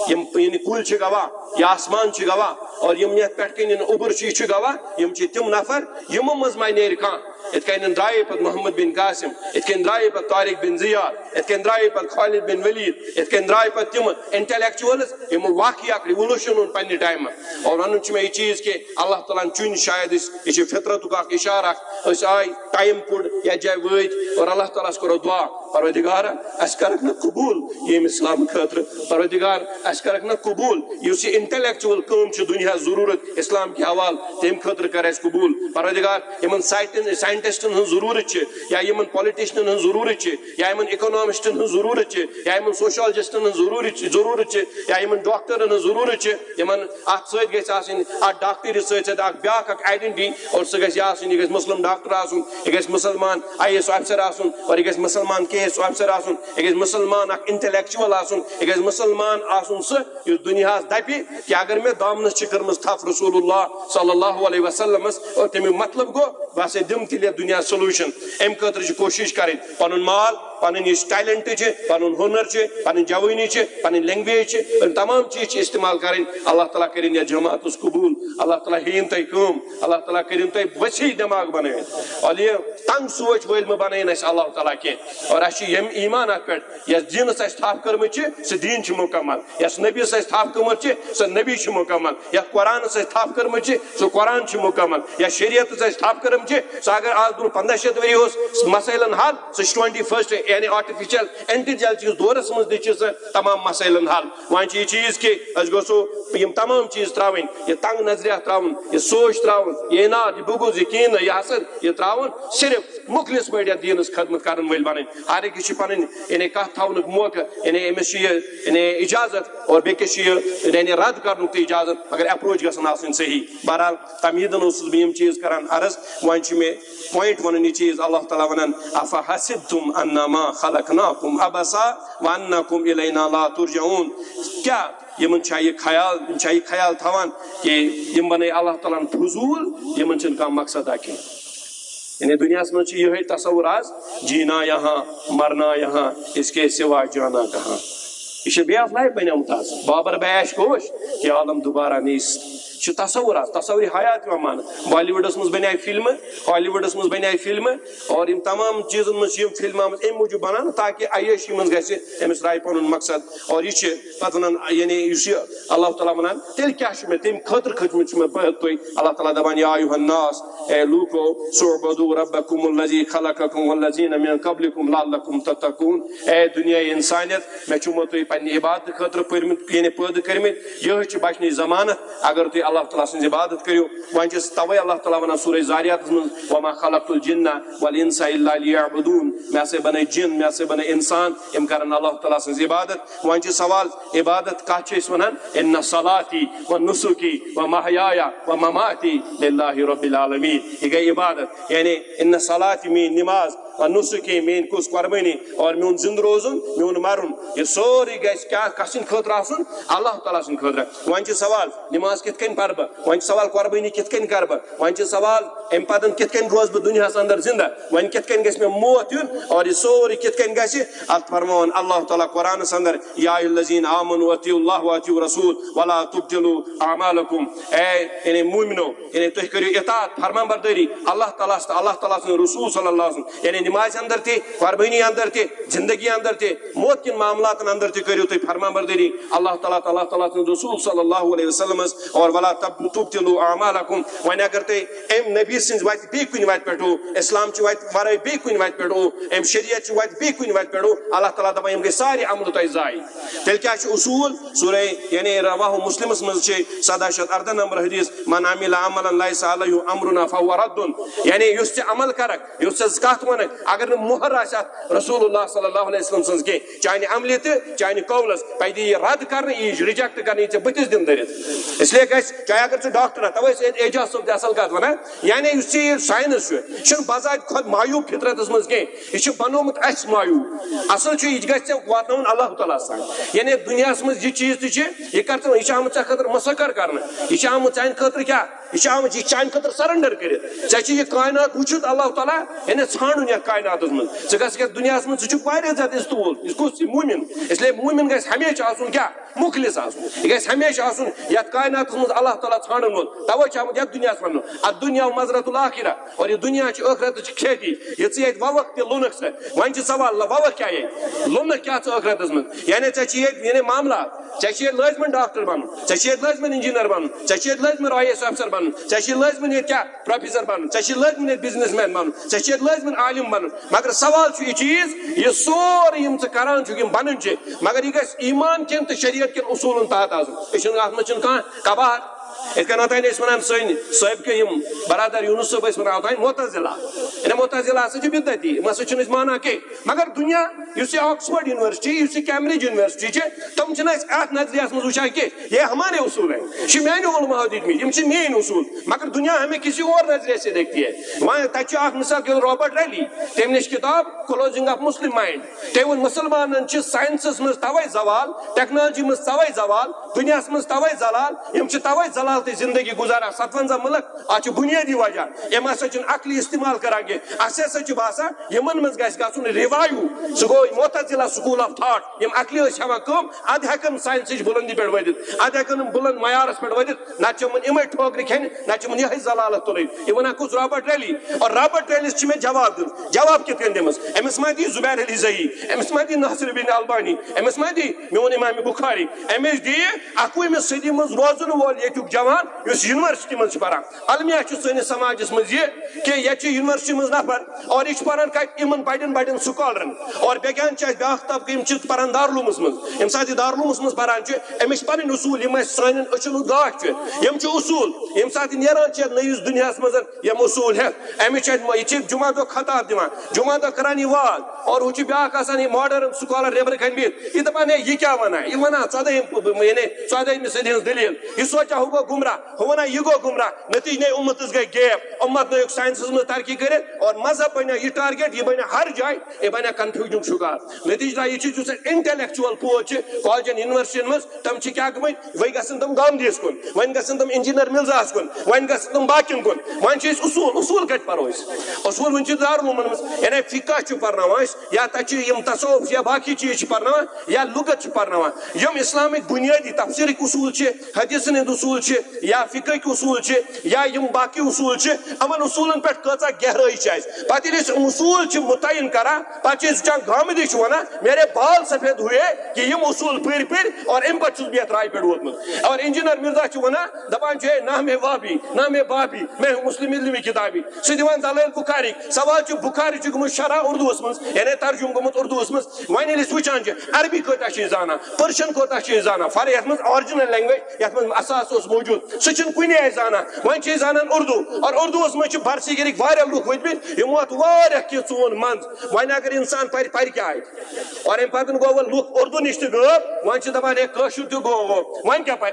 یِم یعنی کُلۍ چھِ گواہ یہِ آسمان چھُ گواہ اور یِم یتھ پٮ۪ٹھ کٔنۍ اوٚبُر چھُ یہِ چھُ گواہ یِم چھِ تِم نفر یِمو منٛز ما نیرِ کانٛہہ یِتھ کٔنۍ درٛایے پتہٕ محمد بن قاسم یِتھ کٔنۍ درٛایے پتہٕ طارق بن زیاد یِتھ کٔنۍ درٛایے پتہٕ خالد بن ولید یِتھ کٔنۍ درٛاے پتہٕ تِم انٹلیکچُولز یِمو واقعی اکھ ریولوشن اوٚن پننہِ ٹایمہٕ اور ونُن چھُ مےٚ یہِ چیٖز کہِ اللہ تعالیٰ ہن چُنۍ شاید أسۍ یہِ چھُ فطرتُک اکھ اِشارٕ اکھ أسۍ آے ٹایم کوٚڑ یتھ جایہِ وٲتۍ اور اللہ تعالیٰ ہس کوٚرُکھ دعا پروردگارا اَسہِ کرکھ نہٕ قبوٗل ییٚمہِ اسلام خٲطرٕ پروردگار اَسہِ کرکھ نہٕ قبوٗل یُس یہِ انٹلیکچُول کٲم چھِ دُنیاہس ضروٗرت اسلام کہِ حوالہٕ تمہِ خٲطرٕ کر اَسہِ قبوٗل پروردگار یِمن ساینٹسٹن ہٕنٛز ضروٗرت چھِ یا یِمن پالٹِشنن ہٕنٛز ضروٗرت چھِ یا یِمن اِکنامِسٹن ہٕنٛز ضروٗرت چھِ یا یِمن سوشالجسٹن ہٕنٛز ضروٗرت چھِ یا یِمن ڈاکٹرن ہٕنٛز ضروٗرت چھِ یِمن اتھ سۭتۍ گژھِ آسٕنۍ اتھ ڈاکٹری سۭتۍ سۭتۍ اکھ بیاکھ اکھ آیڈنٹی اور سُہ گژھِ آسٕنۍ یہِ گژھِ مُسلم ڈاکٹر آسُن یہِ گژھِ مُسلمان IAS آفیسر آسُن اور یہِ گژھِ مُسلمان KS آفیسر آسُن یہِ گژھِ مُسلمان اکھ انٹلیکچُول آسُن یہِ گژھِ مُسلمان آسُن سُہ یُس دُنیاہس دپہِ کہِ اگر مےٚ دامنس چھِ کٔرمٕژ تھپھ رسول اللہ صلی اللہ علیہ وسلمس اور تمیُک مطلب گوٚو بہٕ ہسا دِمہٕ تیٚلہِ یتھ دُنیاہس سولوٗشن امہِ خٲطرٕ چھِ کوٗشش کرٕنۍ پنُن مال پنٕنۍ یُس ٹیلنٹ چھِ پنُن ہُنر چھِ پنٕنۍ جوٲنی چھِ پنٕنۍ لینگویج چھِ یِم تمام چیٖز چھِ استعمال کرٕنۍ اللہ تعالیٰ کٔرِنۍ یتھ جماعتس قبوٗل اللہ تعالیٰ ہیٚیِن تۄہہِ کٲم اللہ تعالیٰ کٔرِنۍ تۄہہِ وسیع دٮ۪ماغ بنٲوِتھ اور یہِ تنگ سونٛچ وٲلۍ مہٕ بنٲیِن اَسہِ اللہ تعالیٰ کینٛہہ اور اَسہِ چھُ ییٚمہِ ایٖمان اتھ پٮ۪ٹھ یتھ دیٖنس اَسہِ تھپھ کٔرمٕژ چھِ سُہ دیٖن چھُ مُکمل یس نبیَس اَسہِ تھپھ کٔرمٕژ چھِ سۄ نبی چھِ مُکمل یتھ قرآنس اَسہِ تھپھ کٔرمٕژ چھِ سُہ قرآن چھُ مُکمل یتھ شریعتس اَسہِ تھپھ کٔرمٕژ چھِ سُہ اگر آز برونٛہہ 1500 ؤری اوس مسٲیلن حل سُہ چھُ 21st یعنی آرٹِفِشل انٹیلیجنس کِس دورس منٛز تہِ چھِ سۄ تمام مسٲیلن حل وۄنۍ چھُ یہِ چیٖز کہِ أسۍ گژھو یِم تمام چیٖز تراوٕنۍ یہِ تنگ نظریات تراوُن یہِ سونٛچ تراوُن یہِ اِناد یہِ بُغض یہِ کیٖنہٕ یہِ حسد یہِ تراوُن صرف مُخلص پٲٹھۍ یتھ دیٖنس خدمت کرن وٲلۍ بنٕنۍ ہر أکِس چھِ پنٕنۍ یعنی کتھ تھاونُک موقعہٕ یعنی أمِس چھُ یہِ یعنی اِجازت اور بیٚکِس چھُ یہِ یعنی رد کرنُک تہِ اِجازت مگر اپروچ گژھن آسٕنۍ صحیح بہرحال تمہیٖدن اوسُس بہٕ یِم چیٖز کران عرض وۄنۍ چھُ مےٚ پویِنٹ ونُن یہِ چیٖز اللہ تعالیٰ ونان افحسبتم انما خلقناکم عبثا وانکم الینا لا ترجعون کیاہ یِمن چھا یہِ خیال تھاوان کہ یِم بنٲے اللہ تعالیٰ ہن فضوٗل یِمن چھُنہٕ کانٛہہ مقصدا کینٛہہ یعنی دُنیاہس منٛز چھُ یِہوے تصور آز جینا یہاں مرنا یہاں اس کے سوا جانا کہاں یہ چھُ بے آف لایف بنیومُت آز بابر بیش گوش کہ عالم دوبارہ نیست چھُ تصور آز تصوری حیات یِوان ماننہٕ بالی وُڈس منٛز بنے فلمہٕ ہالی وُڈس منٛز بنے فلمہٕ اور یِم تمام چیٖزن منٛز چھِ یِم فلمہٕ آمٕژ امہِ موٗجوٗب بناونہٕ تاکہِ عیٲشی منٛز گژھِ أمِس رایہِ پنُن مقصد اور یہِ چھِ پتہٕ ونان یعنی یُس یہِ اللہ تعالیٰ ونان تیٚلہِ کیٛاہ چھُ مےٚ تمہِ خٲطرٕ کھٔتمٕتۍ چھُ مےٚ تُہۍ اللہ تعالیٰ دپان یا ایُہا الناس اے لوٗکو اعبدوا ربکم الذی خلقکم والذین من قبلکم لعلکم تتقون اے دُنیاے انسانیت مےٚ چھُمو تُہۍ پننہِ عبادتہٕ خٲطرٕ پٔرمٕتۍ یعنی پٲدٕ کٔرمٕتۍ یِہوے چھِ بچنٕچ ضمانت اگر تُہۍ اللہ تعالیٰ سن عبادت کرو ون توے اللہ تعالیٰ ونان سورہ زاریات من وما خلقت الجن والانس الا ليعبدون میں سے بنے جن میں سے بنے انسان ام کرن اللہ تعالیٰ سن عبادت ون سوال عبادت کت ونان ان صلاتی و نسکی و محیایا و مماتی للہ رب العالمین یہ گئی عبادت یعنی ان صلاتی میں نماز و نسکی میں کس قربانی اور میون زند روزن میون مرن یہ سوری گیس کیا کسن خطر آسن اللہ تعالیٰ سن خطر ون سوال نماز کت کن پر ون سوال قربانی کت کن کر ون سوال ام پتن کت کن روز بہ دنیا اندر زندہ ون کت کن گھس میں موت یون اور یہ سوری کت کن گھس ات فرمان اللہ تعالیٰ قرآن اندر یا الذین آمنوا اطیعوا اللہ واطیعوا رسول ولا تبطلوا اعمالکم اے یعنی مومنو یعنی تُہۍ کٔرِو اطاعت فرمان برداری اللہ تعالیٰ سن رسول صلی اللہ علیہ وسلم یعنی نماز اندر تھی قربانی اندر تھی زندگی اندر تھی موت کن معاملات اندر تھی کریو تھی فرمان برداری اللہ تعالیٰ سن رسول صلی اللہ علیہ وسلم اور ولا تبطلوا اعمالکم ون اگر تھی ام نبی سن وت بی کن وت پٹھو اسلام چ وت ورائے بی کن وت پٹھو ام شریعت چ وت بی کن وت پٹھو اللہ تعالیٰ دپان یم گئی سارے عمل تہ ضائع تیل کیا اصول سورہ یعنی رواہ مسلمس من 17 نمبر حدیث من عمل عملا لیس علیہ امرنا فهو رد یعنی یس ژے عمل کرک یس کت ونک اگر مہر آسات رسول اللہ صلی اللہ علیہ وسلم سن کی چاہے عملی تو چاہے قولس پہ یہ رد کرنے یہ ریجیکٹ کرنے یہ بتس دن درت اس لیے گھس چاہے اگر ژٕ ڈاکٹر توے اعجاز صٲب اصل کت ونان یعنی اس سائنس یہ بذات خود مایوب فطرتس من کی یہ بنومت اس مایوب اصل یہ گھس واتن اللہ تعالیٰ سان یعنی دنیا من یہ چیز تہ یہ کر یہ آمت ژے خاطر مسخر کرنے یہ آمت چانہ خاطر کیا یہ آمت یہ چانہ خاطر سرنڈر کرت ژے یہ کائنات وچھت اللہ تعالیٰ یعنی ژھانڈن یتھ کائنات من ژٕ گژھکھ یتھ دنیا من ژٕ چھُکھ واریاہ زیادٕ استول یہ کس مومن اس لیے مومن گژھِ ہمیشہ آسن کیا مخلص آسن یہ گژھِ ہمیشہ آسن یتھ کائنات من اللہ تعالیٰ ژھانڈن وول توے چھُ آمُت یتھ دنیا ون الدنیا مزرۃ الآخرہ اور یہ دنیا چھ ٲخرتٕچ کھیتی یہ ژٕ ییٚتہِ ووکھ تہِ لونکھ ژٕ وۄنۍ چھُ سوال ووکھ کیاہ ییٚتہِ لونکھ کیاہ ژٕ ٲخرتس منٛز یعنی ژےٚ چھِ ییٚتہِ یعنی معاملات ژےٚ چھِ ییٚتہِ لٲزمن ڈاکٹر بنُن ژےٚ چھِ ییٚتہِ لٲزمن انجیٖنر بنُن ژےٚ چھِ ییٚتہِ لٲزمن IAS افسر بنُن ژےٚ چھِ لٲزمن ییٚتہِ کیاہ پروفیسر بنُن ژےٚ چھِ لٲزمن ییٚتہِ بزنس مین بنُن ژےٚ چھِ ییٚتہِ لٲزمن عالم بنُن مگر سوال چھُ یہ چیز یہ سورُے یم ژٕ کران چھُکھ یم بنُن چھِ مگر یہ گژھِ ایمان کٮ۪ن تہٕ شریعت کٮ۪ن اصوٗلن تحت آسُن یہِ چھُنہٕ اتھ منٛز چھُنہٕ کانٛہہ کباہر اتھ کن اوتان ونان سن صاحب کے برادر یونس صاحب ونان اوتان معتزلہ یعنی معتزلہ ہسا چھ بدعتی یم ہسا چھن مانا کی مگر دنیا اس آکسفورڈ یونیورسٹی اس کیمبرج یونیورسٹی چھ تم چھن ات نظریہ من وچھان کہ یہ ہمارے اصول ہیں یہ میانہ علماء دتمت یم چھ میٲنۍ اصول مگر دنیا ہمیں کسی اور نظریے سے دیکھتی ہے وہاں تتہ چھ اکھ مثال کہ رابرٹ ریلی تم نش کتاب کلوزنگ آف مسلم مائنڈ تم ون مسلمانن چھ سائنسس من توے زوال ٹیکنالوجی من توے زوال دنیا من توے زلال یم چھ توے زلال زندگی گزارا 57 ملک آج بنیادی وجہ یم ہسا عقلی استعمال کران کی اس ہسا باسان یمن من گژھِ گژھُن ریوائو سہ گو معتزلہ سکول آف تھاٹ یم عقلی ہیوان کم اد ہیکن سائنسچ بلندی پہ ودت اد ہیکن بلند معیارس پہ ودت نہ امے ٹھوکر کھین نہ یہ ضلالت تلن یہ ونان کس رابرٹ ریلی اور رابرٹ ریلس میں جواب دن جواب کت کن دمس امس ما دی زبیر علی زئی امس ما دی ناصر بن البانی امس ما دی میون امام بخاری امس دی 21 صدی من روزن وول یتیک جوان اس یونیورسٹی من پران المیہ سنس سماجس مز یہ کہ یہ یونیورسٹی من نفر اور یہ پران کت ان بڑن بڑن سکالرن اور بیان بیاکھ طبقہ پران دارالعلومس من یم سات دارالعلومس من پران امس پن اصول یم سان اچھن گاش یم اصول یم سات نیران نئیس دنیا من یم اصول ہیت امس یہ جمعہ دہ خطاب دان جمعہ دہ کران یہ واز اور وہ بیاکھ آسان یہ ماڈرن سکالر نیبر کن بہت یہ دپان یہ کیا ونان یہ ونان 14 صدی ہز دلیل یہ سوچا ہو گمراہ ہونا یہ گو گمراہ نتیجہ امتس گئی گیپ امت نو سائنسس میں ترقی کرت اور مذہب بنا یہ ٹارگیٹ یہ بنا ہر جائے یہ بنا کنفیوژن شکار نتیجہ یہ چیز انٹلیکچوئل پوچ کالجن یونیورسٹین مز تم کیا گمت وی گھن تم گامدیس کن ون گھن تم انجینئر ملزاس کن ون گھن تم باقین کن ون اصول کت پرو اصول ون دارالعلومن مز یعنی فقہ پرناوان یا تچہ تصوف یا باقی چیز پرناوان یا لغت پرناوان یم اسلامک بنیادی تفسیرک اصول حدیثن ہند اصول یا فقہ اصول یا یم باقی اصول امن اصولن پہ کچھ گہرائی پتہ اصول متعین کران پہ وچان حامدی ونا میرے بال سفید ہوئے کہ یم اصول پھر پھر اور ام پتہ چھس بیت رائے پہ ووتمت اور انجینئر مرزا ونا دپان چھے نہ میں وابی نہ میں بابی میں مسلم علمی کتابی سہ دِوان دلیل بخاری سوال چھ بخاری چھ گومت شرح اردوس مز یعنی ترجم گومت اردوس مز وۄنۍ ییٚلہِ أسۍ وٕچھان چھِ عربی کوتاہ چھِ زانان پرشن کوتاہ چھِ زانان فار یتھ مز آرجنل لینگویج یتھ مز اساس اوس موجود سہ چھن کُنی آیہِ زانان وۄنۍ چھِ زانان اردو اور اردوس مز چھِ برصغیرٕکۍ واریاہ لُکھ وٲتمٕتۍ یِمو اتھ واریاہ کینٛہہ ژون منٛز وۄنۍ اگر انسان پرِ پرِ کیٛاہ آتہِ اور امہِ پتہٕ گوٚو وۄنۍ لُکھ اردو نِش تہِ غٲب وۄنۍ چھِ دپان ہے کٲشُر تہِ گوٚو غٲب وۄنۍ کیٛاہ پرِ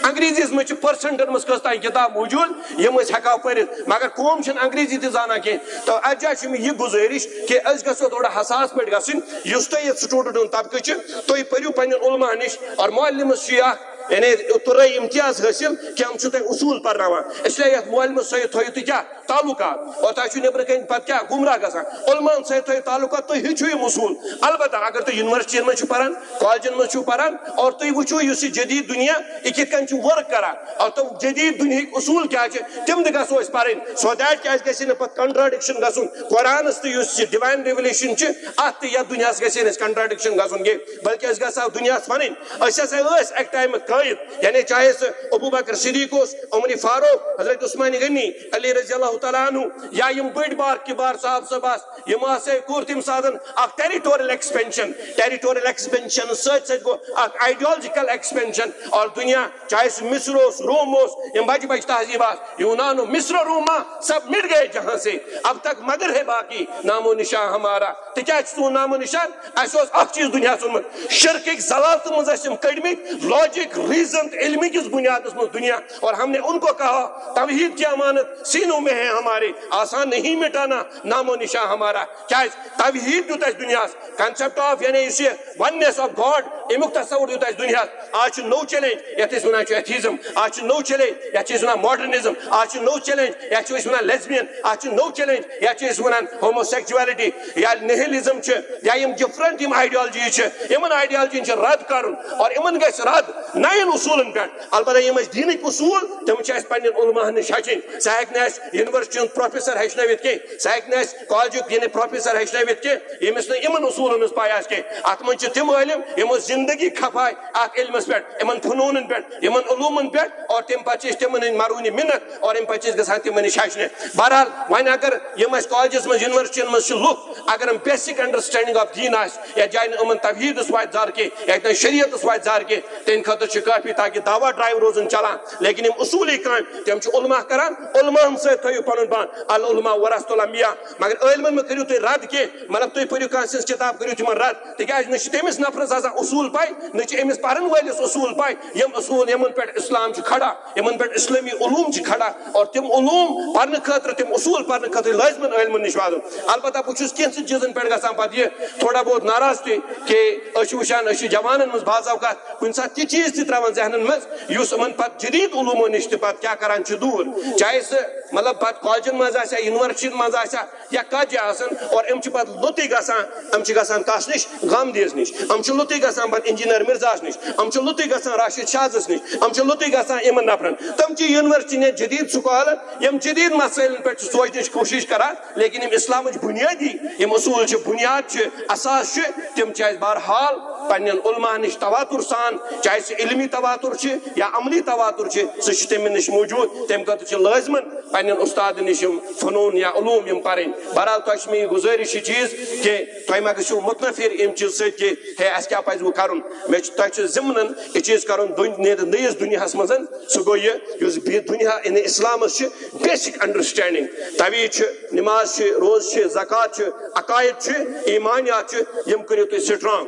انگریزیس مز چھِ پٔرسنٹن منٛز کٔژ تانۍ کِتاب موجود یم أسۍ ہٮ۪کو پٔرِتھ مگر قوم چھنہٕ انگریزی تہِ زانان کینٛہہ تو اتھ جایہِ چھِ مےٚ یہِ گُزٲرِش کہ أسۍ گژھو تھوڑا حساس پٲٹھۍ گژھٕنۍ یُس تۄہہِ ییٚتہِ سٹوٗڈنٹ ہُنٛد طبقہٕ چھِ تُہۍ پٔرِو پننٮ۪ن علما نِش اور معلمس چھُ اکھ یعنی تُرٲے امتیاز حٲصِل کہ یِم چھِ تۄہہِ اصوٗل پرناوان اسلیے یتھ معلمس سۭتۍ تھٲیِو تُہۍ کیٛاہ تعلقات اور تۄہہِ چھُو نیبرٕ کنۍ پتہٕ کیٛاہ گمراہ گژھان علماہن سۭتۍ تھٲیِو تعلقات تُہۍ ہیٚچھِو یِم اصوٗل البتہ اگر تُہۍ یونیورسٹین منٛز چھِو پران کالجن منٛز چھِو پران اور تُہۍ وٕچھِو یُس یہِ جدید دُنیا یہِ کِتھ کٔنۍ چھُ ؤرک کران اور تِم جدید دُنہٕکۍ اصوٗل کیٛاہ چھِ تِم تہِ گژھو أسۍ پرٕنۍ سو دیٹ کیٛازِ گژھِ نہٕ پتہٕ کنٹراڈکشن گژھُن قرآنس تہٕ یُس یہِ ڈِوایِن ریولیشن چھِ اتھ تہٕ یتھ دُنیاہس گژھِ نہٕ اَسہِ کنٹراڈکشن گژھُن کینٛہہ بلکہ أسۍ گژھو دُنیاہس وَنٕنۍ أسۍ ہسا ٲسۍ اکہِ ٹایمہٕ قٲیِد یعنی چاہے سُہ ابو بکر صدیق اوس عمر فاروق حضرت عثمان غنی علی رضی اللہ تعالیٰ عنہ یا یم بٔڑۍ بار کبار صاحب صٲبس یم ہسا کوٚر تمہِ ساتہٕ اکھ ٹیریٹوریل ایکسپینشن سۭتۍ سۭتۍ گوٚو اکھ آئیڈیالجیکل ایکسپینشن اور دنیا چاہے سُہ مصر اوس روم اوس یم بجہِ بجہِ تہذیب آس یونانو مصر روما سب مٹ گئے جہاں سے اب تک مگر ہے باقی نام و نشان ہمارا تکیازِ سون نام و نشان اسہِ اوس اکھ چیٖز دُنیاہس اوٚنمُت شرکٕکۍ ضلالتہٕ منٛز ٲسۍ یِم کٔڑمٕتۍ لاجک ریزن تہٕ علمہِ کِس بنیادس منٛز دنیا اور ہم نے ان کو کہا توحید کی امانت سینوں میں ہے ہمارے آسان نہیں مٹانا نام و نشان ہمارا کیازِ توحید دیُت اسہِ دُنیاہس کنسپٹ آف یعنی یُس یہِ وننیس آف گاڈ امیُک تصور دیُت اسہِ دُنیاہس آز چھُ نوٚو چیلینج یتھ أسۍ ونان چھِ ایتھیزم آز چھُ نوٚو چیلینج یتھ چھِ أسۍ ونان ماڈرنزم آز چھُ نوٚو چیلینج یتھ چھِ أسۍ ونان لیسبین آز چھُ نوٚو چیلینج یتھ چھِ أسۍ ونان ہوموسیکچویلٹی یا نہلزم چھِ یا یم ڈفرنٹ یم آئیڈیالجی چھِ یمن آئیڈیالجین چھِ رد کرُن اور یمن گژھِ رد نین اصوٗلن پٮ۪ٹھ البتہ یم اسہِ دیٖنٕکۍ اصوٗل تِم چھِ اسہِ پننٮ۪ن علماہن نِش ہیٚچھِنۍ سُہ ہیٚکہِ نہٕ اسہِ یونیورسٹی ہُنٛد پروفیسر ہیٚچھنٲوِتھ کینٛہہ سُہ ہیٚکہِ نہٕ اسہِ کالجُک یعنی پروفیسر ہیٚچھنٲوِتھ کینٛہہ ییٚمِس نہٕ یِمن اصوٗلن ہٕنٛز پاے آسہِ کینٛہہ اتھ منٛز چھِ تِم عٲلم یِمو زندگی کھپاے اتھ علمس پٮ۪ٹھ یِمن فنوٗنن پٮ۪ٹھ یِمن علوٗمن پٮ۪ٹھ اور تمہِ پتہٕ چھِ أسۍ تِمن ہٕنٛدۍ مرونہِ مِنت اور امہِ پتہٕ چھِ أسۍ گژھان تِمن نِش ہیٚچھنہِ بہرحال وۄنۍ اگر یِم اسہِ کالجس منٛز یونیورسٹین منٛز چھِ لُکھ اگر یِم بیسک انڈرسٹینڈنگ آف دیٖن آسہِ یتھ جایہِ نہٕ یِمن توحیٖدس واتہِ زر کینٛہہ یتھ نہٕ شریعتس واتہِ زر کینٛہہ تہنٛدِ خٲطرٕ چھُ کٲفی تاکہِ دعوا ڈرایو روزن چلان لیکن یم اصوٗلی کامہِ تِم چھِ علما کران علماہن سۭتۍ تھٲیِو پنُن پان العلما ورثۃ الانبیاء مگر عٲلمن مہ کٔرِو تُہۍ رد کینٛہہ مطلب تُہۍ پٔرِو کانٛہہ سٕنٛز کِتاب کٔرِو تِمن رد تِکیازِ نہ چھِ تٔمِس نفرس آسان اصوٗل پاے نہ چھِ أمِس پرن وٲلِس اصوٗل پاے یم اصوٗل یمن پٮ۪ٹھ اسلام چھُ کھڑا یمن پٮ۪ٹھ اسلٲمی علوٗم چھِ کھڑا اور تِم علوٗم پرنہٕ خٲطرٕ تِم اصوٗل پرنہٕ خٲطرٕ لٲزمن عٲلمن نِش واتُن البتہ بہٕ چھُس کینٛژن چیٖزن پٮ۪ٹھ گژھان پتہٕ یہِ تھوڑا بہت ناراض تہِ کہ أسۍ چھِ وٕچھان أسۍ چھِ جوانن منٛز بعض اوقات کُنہِ ساتہٕ تہِ چیٖز تہِ تراوان ذہنن منٛز یُس یِمن پتہٕ جدید علوٗمو نِش تہِ پتہٕ کیٛاہ کران چھُ دوٗر چاہے سُہ مطلب پتہٕ کالجن منٛز آسیا یونیورسٹین منٛز آسیا یا کتھ جایہِ آسن اور یِم چھِ پتہٕ لُطُے گژھان یِم چھِ گژھان کس نِش غامدیز نِش یِم چھِ لُطُے گژھان پتہٕ انجینئر مرزاہس نِش یِم چھِ لُطُے گژھان راشد شاہزس نِش یِم چھِ لُطُے گژھان یِمن نفرن تِم چھِ یونیورسٹی یا جدید سکالر یم جدید مسائلن پٮ۪ٹھ چھِ سونچنٕچ کوٗشش کران لیکن یم اسلامٕچ بنیٲدی یم اصوٗل چھِ بنیاد چھِ اساس چھِ تِم چھِ اسہِ بہرحال پننٮ۪ن علماہن نِش تواتر سان چاہے سُہ علمی تواتر چھِ یا عملی تواتر چھِ سُہ چھُ تٔمِس نِش موجود تمہِ خٲطرٕ چھِ لٲزمن پننٮ۪ن استادن نِش یِم فنوٗن یا علوٗم یِم پرٕنۍ بہرحال تۄہہِ چھِ مےٚ یہِ گُزٲرِش یہِ چیٖز کہ تُہۍ ما گٔژھِو مُتنفر امہِ چیٖزٕ سۭتۍ کہ ہے اسہِ کیٛاہ پزِ وۄنۍ کرُن مےٚ چھُ تۄہہِ چھُ ضمنن یہِ چیٖز کرُن نٔیِس دُنیاہس منٛز سُہ گوٚو یہِ یُس دُنیا یعنی اسلامس چھِ بیسک انڈرسٹینڈنگ توحیٖد چھِ نماز چھِ روز چھِ زکات چھِ عقائد چھِ ایمانیات چھِ یِم کٔرِو تُہۍ سٹرانگ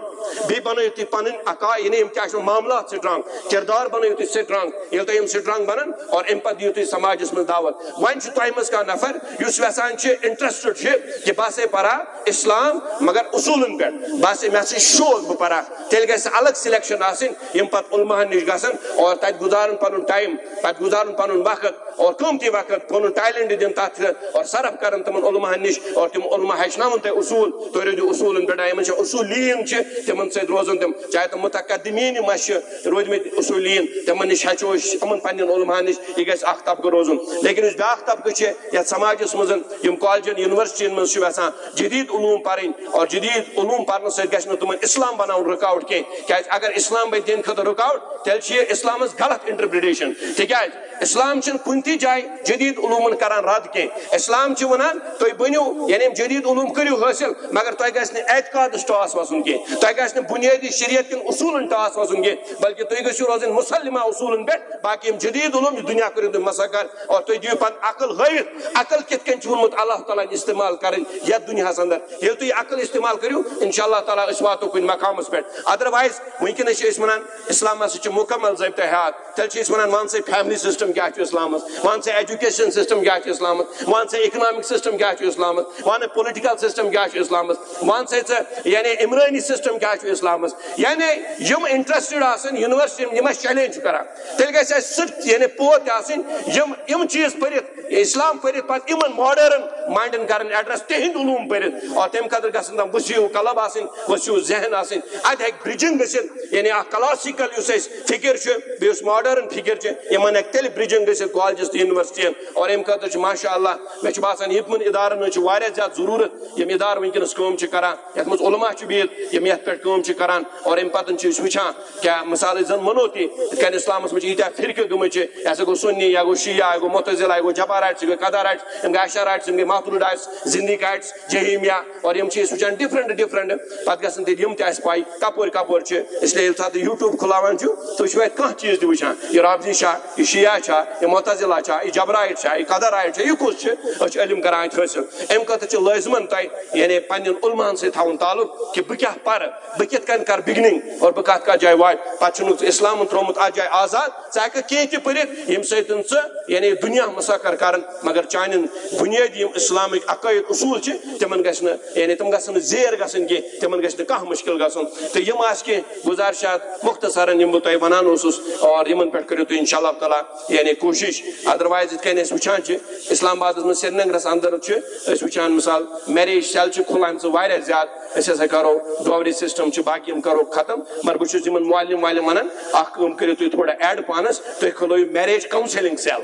بیٚیہِ بنٲیِو تُہۍ پنٕنۍ عقائد یعنی یِم کیٛاہ چھِ معاملات سٹرانگ کردار بنٲیِو تُہۍ سٹرانگ ییٚلہِ تۄہہِ یِم سٹرانگ بنن اور امہِ پتہٕ دِیِو تُہۍ سماجس منٛز دعوت وۄنۍ چھُ تۄہہِ منٛز کانٛہہ نفر یُس یژھان چھِ انٹرسٹڈ چھِ کہ بہٕ ہسا پرا اسلام مگر اصوٗلن پٮ۪ٹھ بہٕ ہسا مےٚ ہسا شوق بہٕ پرا تیٚلہِ گژھِ الگ سِلیکشن آسٕنۍ یِم پتہٕ علماہن نِش گژھن اور تتہِ گُزارن پنُن ٹایم پتہٕ گُزارن پنُن وقت اور قۭمتی وقت پنُن ٹیلنٹ دِن تتھ اور صرف کرن تِمن علماہن نِش اور تِم علما ہیٚچھناوُن تۄہہِ اصوٗل تُہۍ روٗزِو اصوٗلن پٮ۪ٹھ یِمن چھِ اصوٗلیٖن چھِ تِمن سۭتۍ روزن تِم چاہے تِم متقدمیٖن یِم اسہِ چھِ روٗدمٕتۍ اصوٗلیٖن تِمن نِش ہیٚچھو أسۍ یِمن پننٮ۪ن علماہن نِش یہِ گژھِ اکھ طبقہٕ روزُن لیکن یُس بیاکھ طبقہ یا سماجس مزن یم کالجن یونیورسٹین مز یژھان جدید علوم پرن اور جدید علوم پرن ست گژھِ نہٕ تمن اسلام بناون رکاوٹ کینٛہہ کیازِ اگر اسلام بنہِ دِنہٕ خٲطرٕ رکاوٹ تیٚلہِ چھِ یہِ اسلامس غلط انٹرپریٹیشن تِکیازِ اسلام چھُنہٕ کُنہِ تہِ جایہِ جدید علومن کران رد کینٛہہ اسلام چھُ ونان تُہۍ بٔنِو یعنی جدید علوم کٔرِو حٲصِل مگر تۄہہِ گژھِ نہٕ اعتقادس ٹاس وسُن کینٛہہ تۄہہِ گژھِ نہٕ بُنیٲدی شریعت کٮ۪ن اصوٗلن ٹاس وسُن کینٛہہ بلکہ تُہۍ گٔژھِو روزٕنۍ مُسلمہ اصوٗلن پٮ۪ٹھ باقی یِم جدید علوم یہِ دُنیا کٔرِو تُہۍ مسخر اور تُہۍ دِیِو پتہٕ عقل ہٲوِتھ عقل کِتھ کٔنۍ چھُ ووٚنمُت اللہ تعالیٰ ہن استعمال کرٕنۍ یتھ دُنیاہس انٛدر ییٚلہِ تُہۍ عقل استعمال کٔرِو انشاء اللہ تعالیٰ أسۍ واتو کُنہِ مقامس پٮ۪ٹھ ادروایز ونکیٚنس چھِ أسۍ ونان اسلام ہسا چھُ مکمل ضٲبطہٕ حیات تیٚلہِ چھِ أسۍ ونان ون سا فیملی سسٹم کیاہ چھُ اسلامس ون سا ایجوکیشن سسٹم کیاہ چھُ اسلامس ون سا اکنامک سسٹم کیاہ چھُ اسلامس ون پُلٹِکل سسٹم کیاہ چھُ اسلامس ون سا ژٕ یعنی عمرٲنی سسٹم کیاہ چھُ اسلامس یعنی یم انٹرسٹڈ آسن یونیورسٹی یم اسہِ چیلنج چھُ کران تیٚلہِ گژھِ اسہِ سُہ یعنی پوت تہِ آسٕنۍ یم چیٖز پٔرِتھ اسلام پٔرِتھ پتہٕ یمن ماڈٲرن ماینڈن کرن ایڈرس تہنٛد علوم پٔرِتھ اور تمہِ خٲطرٕ گژھن تِم وسیع قلب آسٕنۍ وسیع ذہن آسٕنۍ اتہِ ہیٚکہِ برٛجنگ گٔژھِتھ یعنی اکھ کلاسِکل یُس اسہِ فکر چھُ بیٚیہِ یُس ماڈٲرن فکر چھُ یمن ہیٚکہِ تیٚلہِ برٛجنگ گٔژھِتھ کالجس تہٕ یونیورسٹین اور امہِ خٲطرٕ چھُ ماشاء اللہ مےٚ چھُ باسان یِمن ادارن ہٕنٛز چھِ واریاہ زیادٕ ضروٗرت یم ادارٕ ونکیٚنس کٲم چھِ کران یتھ منٛز علما چھِ بِہِتھ یم یتھ پٮ۪ٹھ کٲم چھِ کران اور امہِ پتہٕ چھِ أسۍ وٕچھان کیاہ مِثال أسۍ زن ونو تہِ یِتھ کٔنۍ اسلامس منٛز چھِ ییٖتیاہ فرقہٕ گٔمٕتۍ چھِ یہِ ہسا گوٚو سُنی یا گوٚو شِیا یا گوٚو معتزلہ یا گوٚو جبارائٹس یہِ گوٚو قدرائٹس یم گٔے اشرائٹس یم گٔے ماتریدائٹس زندیقائٹس جہیمیہ اور یم چھِ أسۍ وٕچھان ڈفرنٹ پتہٕ گژھن تیٚلہِ یم تہِ اسہِ پاے کپٲرۍ کپٲرۍ چھِ اسلیے ییٚلہِ ساتہٕ یوٗٹیوٗب کھُلاوان چھُ تُہۍ چھِو اتہِ کانٛہہ چیٖز تہِ وٕچھان یہِ رافضی چھا یہِ شِیا چھا یہِ معتزلہ چھا یہِ جبرائٹ چھا یہِ قدرائٹ چھا یہِ کُس چھُ أسۍ چھِ علم کران اتہِ حٲصِل امہِ خٲطرٕ چھُ لٲزمن تۄہہِ یعنی پننٮ۪ن علماہن سۭتۍ تھاوُن تعلق کہِ بہٕ کیاہ پرٕ بہٕ کِتھ کٔنۍ کرٕ بِگنِنگ اور بہٕ کتھ جایہِ واتہِ پتہٕ چھُنہٕ اسلامن تھوٚومُت اتھ جایہِ آزاد ژٕ ہیٚککھ کینٛہہ تہِ پٔرِتھ ییٚمہِ سۭتۍ ژٕ یعنی دُنیا مسخر کرن مگر چانٮ۪ن بُنیٲدی یم اسلامٕکۍ عقٲیِد اصوٗل چھِ تِمن گژھِ نہٕ یعنی تِم گژھن نہٕ زیر گژھٕنۍ کینٛہہ تِمن گژھِ نہٕ کانٛہہ مُشکل گژھُن تہٕ یم آسہِ کینٛہہ گُزارشات مختصرن یم بہٕ تۄہہِ ونان اوسُس اور یمن پٮ۪ٹھ کٔرِو تُہۍ انشاء اللہ تعالیٰ یعنی کوٗشش ادروایز یِتھ کٔنۍ أسۍ وٕچھان چھِ اسلام آبادس منٛز سرینگرس انٛدر چھِ أسۍ وٕچھان مِثال میریج سیل چھِ کھُلامژٕ واریاہ زیادٕ أسۍ ہسا کرو ڈاوری سسٹم چھِ باقی یم کرو ختم مگر بہٕ چھُس یمن معلم ونان اکھ کٲم کٔرِو تُہۍ تھوڑا ایڈ پانس تُہۍ کھُلٲیِو میریج کاونسلنگ سیل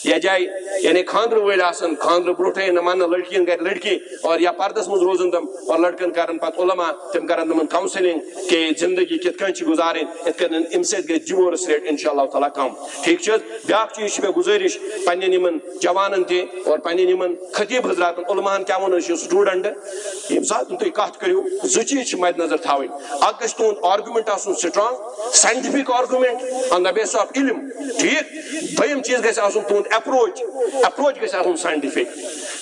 یتھ جایہِ یعنی خاندر وٲلۍ آسن خاندر برونٹھے نہٕ مانن لڑکین گرِ لڑکی اور یا پردس منٛز روزن تِم اور لڑکن کرن پتہٕ علما تِم کرن تِمن کاونسلنگ کہ زندگی کِتھ کٔنۍ چھِ گُزارٕنۍ یِتھ کٔنۍ امہِ سۭتۍ گژھِ ڈِوورس ریٹ انشاء اللہ تعالیٰ کم ٹھیٖک چھِ حظ بیاکھ چیٖز چھِ مےٚ گُزٲرِش پننٮ۪ن یِمن جوانن تہِ اور پننٮ۪ن یِمن خطیب حضراتن علماہن کیاہ ونو أسۍ سٹوڈنٹ ییٚمہِ ساتہٕ تُہۍ کتھ کٔرِو زٕ چیٖز چھِ مد نظر تھاوٕنۍ اکھ گژھِ تُہُنٛد آرگیومنٹ آسُن strong scientific argument on the base of علم ٹھیٖک دوٚیِم چیٖز گژھِ آسُن تُہُنٛد اپروچ گژھِ آسُن ساینٹفک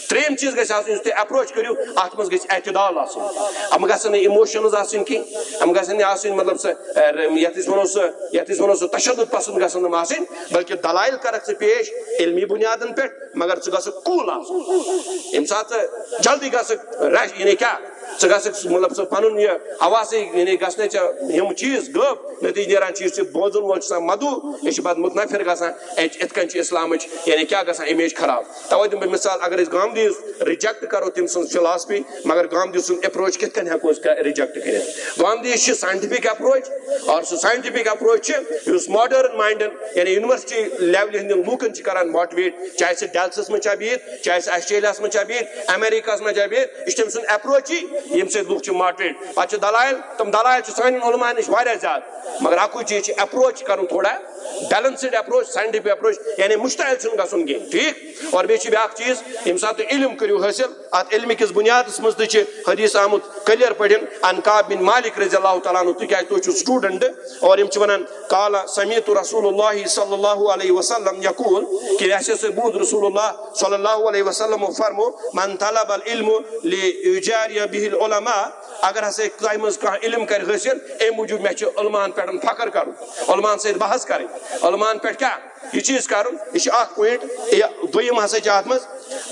ترٛیٚیِم چیٖز گژھِ آسُن یُس تُہۍ اپروچ کٔرِو اتھ منٛز گژھِ اعتدال آسُن یِم گژھن نہٕ اِموشنز آسٕنۍ کینٛہہ یِم گژھن نہٕ آسٕنۍ مطلب سۄ یتھ أسۍ ونو سُہ تشدد پسنٛد گژھن نہٕ آسٕنۍ بلکہِ دلایل کرکھ ژٕ پیش علمی بُنیادن پٮ۪ٹھ مگر ژٕ گژھکھ کوٗل آسُن ییٚمہِ ساتہٕ ژٕ جلدی گژھکھ یعنی کیاہ ژٕ گژھکھ مطلب سُہ پنُن یہِ حواسٕے یعنی گژھنے ژےٚ یِم چیٖز غٲب نتیٖجہٕ نیران چھِ یُس یہِ بوزن وول چھُ آسان مدعو یہِ چھُ پتہٕ مُتنفر گژھان یِتھ کٔنۍ چھِ اسلامٕچ یعنی کیاہ گژھان امیج خراب توے دِمہٕ بہٕ مثال اگر أسۍ گاندھی رِجیکٹ کرو تٔمۍ سٕنٛز فلاسفی مگر گاندھی سُنٛد اپروچ کِتھ کٔنۍ ہیٚکو أسۍ رِجیکٹ کٔرِتھ گاندھی چھِ ساینٹفک اپروچ اور سُہ ساینٹفک اپروچ چھِ یُس ماڈٲرن ماینڈن یعنی یونیورسٹی لیولہِ ہٕنٛدٮ۪ن لوٗکن چھِ کران ماٹویٹ چاہے سُہ ڈیلسس منٛز چھا بِہِتھ چاہے سُہ آسٹریلیاہس منٛز چھا بِہِتھ امیریکاہس منٛز چھا بِہِتھ یہِ چھُ تٔمۍ سُنٛد اپروچی ییٚمہِ سۭتۍ لُکھ چھِ ماٹویٹ پتہٕ چھِ دلایل تِم دلایل چھِ سانٮ۪ن علماہن نِش واریاہ زیادٕ مگر اکُے چیٖز چھِ اپروچ کرُن تھوڑا بیلنسڈ اپروچ ساینٹفک اپروچ یعنی مشتعل چھُنہٕ گژھُن کینٛہہ ٹھیٖک اور بیٚیہِ چھِ بیاکھ چیٖز ییٚمہِ ساتہٕ تُہۍ علم کٔرِو حٲصِل اتھ علمہِ کِس بُنیادس منٛز تہِ چھِ حدیث آمُت کلیر پٲٹھۍ عن کعب بن مالک رضی اللہ تعالیٰ عنہ تِکیازِ تُہۍ چھِو سٹوٗڈنٹ اور یِم چھِ ونان قال سمعت رسول اللہ صلی اللہ علیہ وسلم یقول کہ اَسہِ ہسا بوٗز رسول اللہ صلی اللہ علیہ وسلمو فرمو من طلب العلم لیجاري به العلماء اگر ہسا تۄہہِ منٛز کانٛہہ علم کرِ حٲصِل امہِ موٗجوٗب مےٚ چھُ علماہن پٮ۪ٹھ فخر کرُن علماہن سۭتۍ بحث کرٕنۍ علماہن پٮ۪ٹھ کیاہ یہ چیٖز کرُن یہِ چھُ اکھ پویِنٹ دوٚیِم ہسا چھِ اتھ منٛز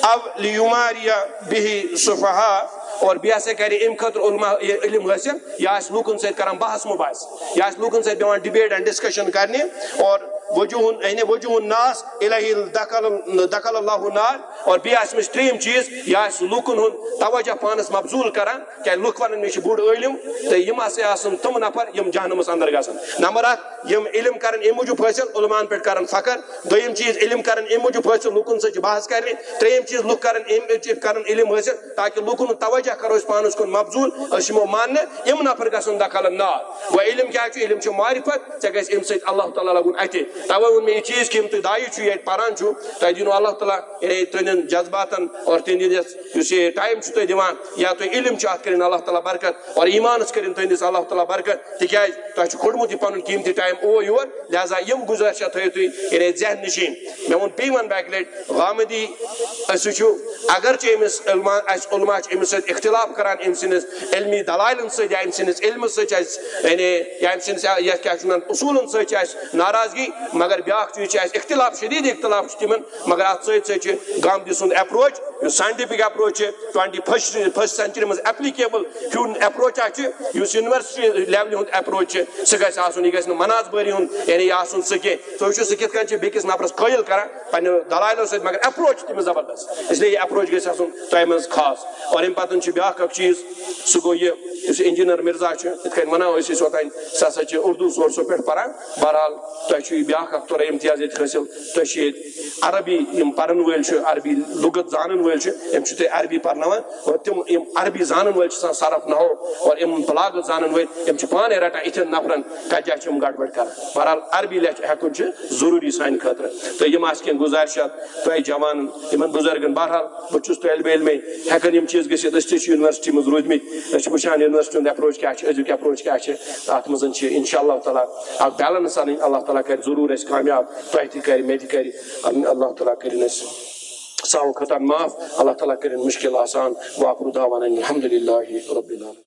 او لیماري به السفهاء اور بیٚیہِ ہسا کرِ امہِ خٲطرٕ علما علم حٲصِل یہِ آسہِ لوٗکن سۭتۍ کران بحث مُباحث یہِ آسہِ لوٗکن سۭتۍ بیٚہوان ڈِبیٹ اینڈ ڈسکشن کرنہِ اور وجوہ الناس الیہ دخل اللہ النار اور بیس تریم چیز یہ لوکن ہند توجہ پانس مبزول کران کہ لوک ون مے بوڑ علم تو یم آسن تم نفر یم جہنمس اندر گھن نمبر 1 یم علم کرن ام موجود حاصل علمان پہ کرن فخر دویم چیز علم کرن ام موجود حاصل لوکن سی بحث کرنے تریم چیز لوک کرن علم حاصل تاکہ لوکن توجہ کرو پانس کن مبزول اسمو ماننے یم نفر گھن دخل نار و علم کیا علم معرفت ے گھس ام سی اللہ تعالیٰ لگن اتہ توے وون یہ چیز کہ تھی دائی یہ پران تہ دینو اللہ تعالیٰ یعنی تہندین جذباتن اور تہندس یہ ٹائم تھی دان یا تھی علم ات کریں اللہ تعالیٰ برکت اور ایمانس کریں تہندس اللہ تعالیٰ برکت تکیاز تہ کھوڑمت یہ پن قیمتی ٹائم او یور لہذا یم گزارش تھو تھی یعنی ذہن نشین مے وون پی ون بیک لٹ غامدی اگرچہ امس علما امس ست اختلاف کران ام سندس علمی دلائلن ست یا ام سندس علم ست یعنی یا ام سندس اصولن ست ناراضگی مگر بیاکھ چیز اختلاف شدید اختلاف تمن مگر ات ست گامدی سند approach scientific approach 21st century مز ایپلیکیبل ہیون اپروچ اس یونیورسٹی لیول ہند اپروچ سہ گھس آسن یہ گھس مناظ باری ہند یعنی آسن سہ کی تو وچھو سہ کت بیکس نفرس قائل کران پنہ دلائلو ست مگر اپروچ تم زبردست اس لیے یہ اپروچ گھس آسن تہ مز خاص اور ام پتن بیاکھ اکھ چیز سہ گو یہ انجینئر مرزا ات ونو اوتان سہ ہسا اردو سورسو پہ پران بہرحال تہ بیاکھ اکھ طور امتیاز یہ حاصل تہ عربی یم پرن ول عربی لغت زانن ول ام تہ عربی پرناوان اور تم عربی زانن ول صرف نحو اور ام بلاغت زانن ول ام پانے رٹان اتھن نفرن کت جائے گڑبڑ کر بہرحال عربی ہیکن ضروری سان خاطر تو یم کی گزارشات تہ جوان ان بزرگن بہرحال بہت طالب علم ہیکن یم چیز گھت تہ یونیورسٹی مز روٗدمٕتۍ وچان یونیورسٹی ہند اپروچ کیا ازیک اپروچ کیا ات مز انشاء اللہ تعالیٰ اک بیلنس ان اللہ تعالیٰ کر ضرور اس کامیاب تہ تہ کر مے تہ کر اللہ تعالیٰ کرن ساو خطا معاف اللہ تعالیٰ کرن مشکل آسان واخر دعوانا الحمد للہ رب العالمین.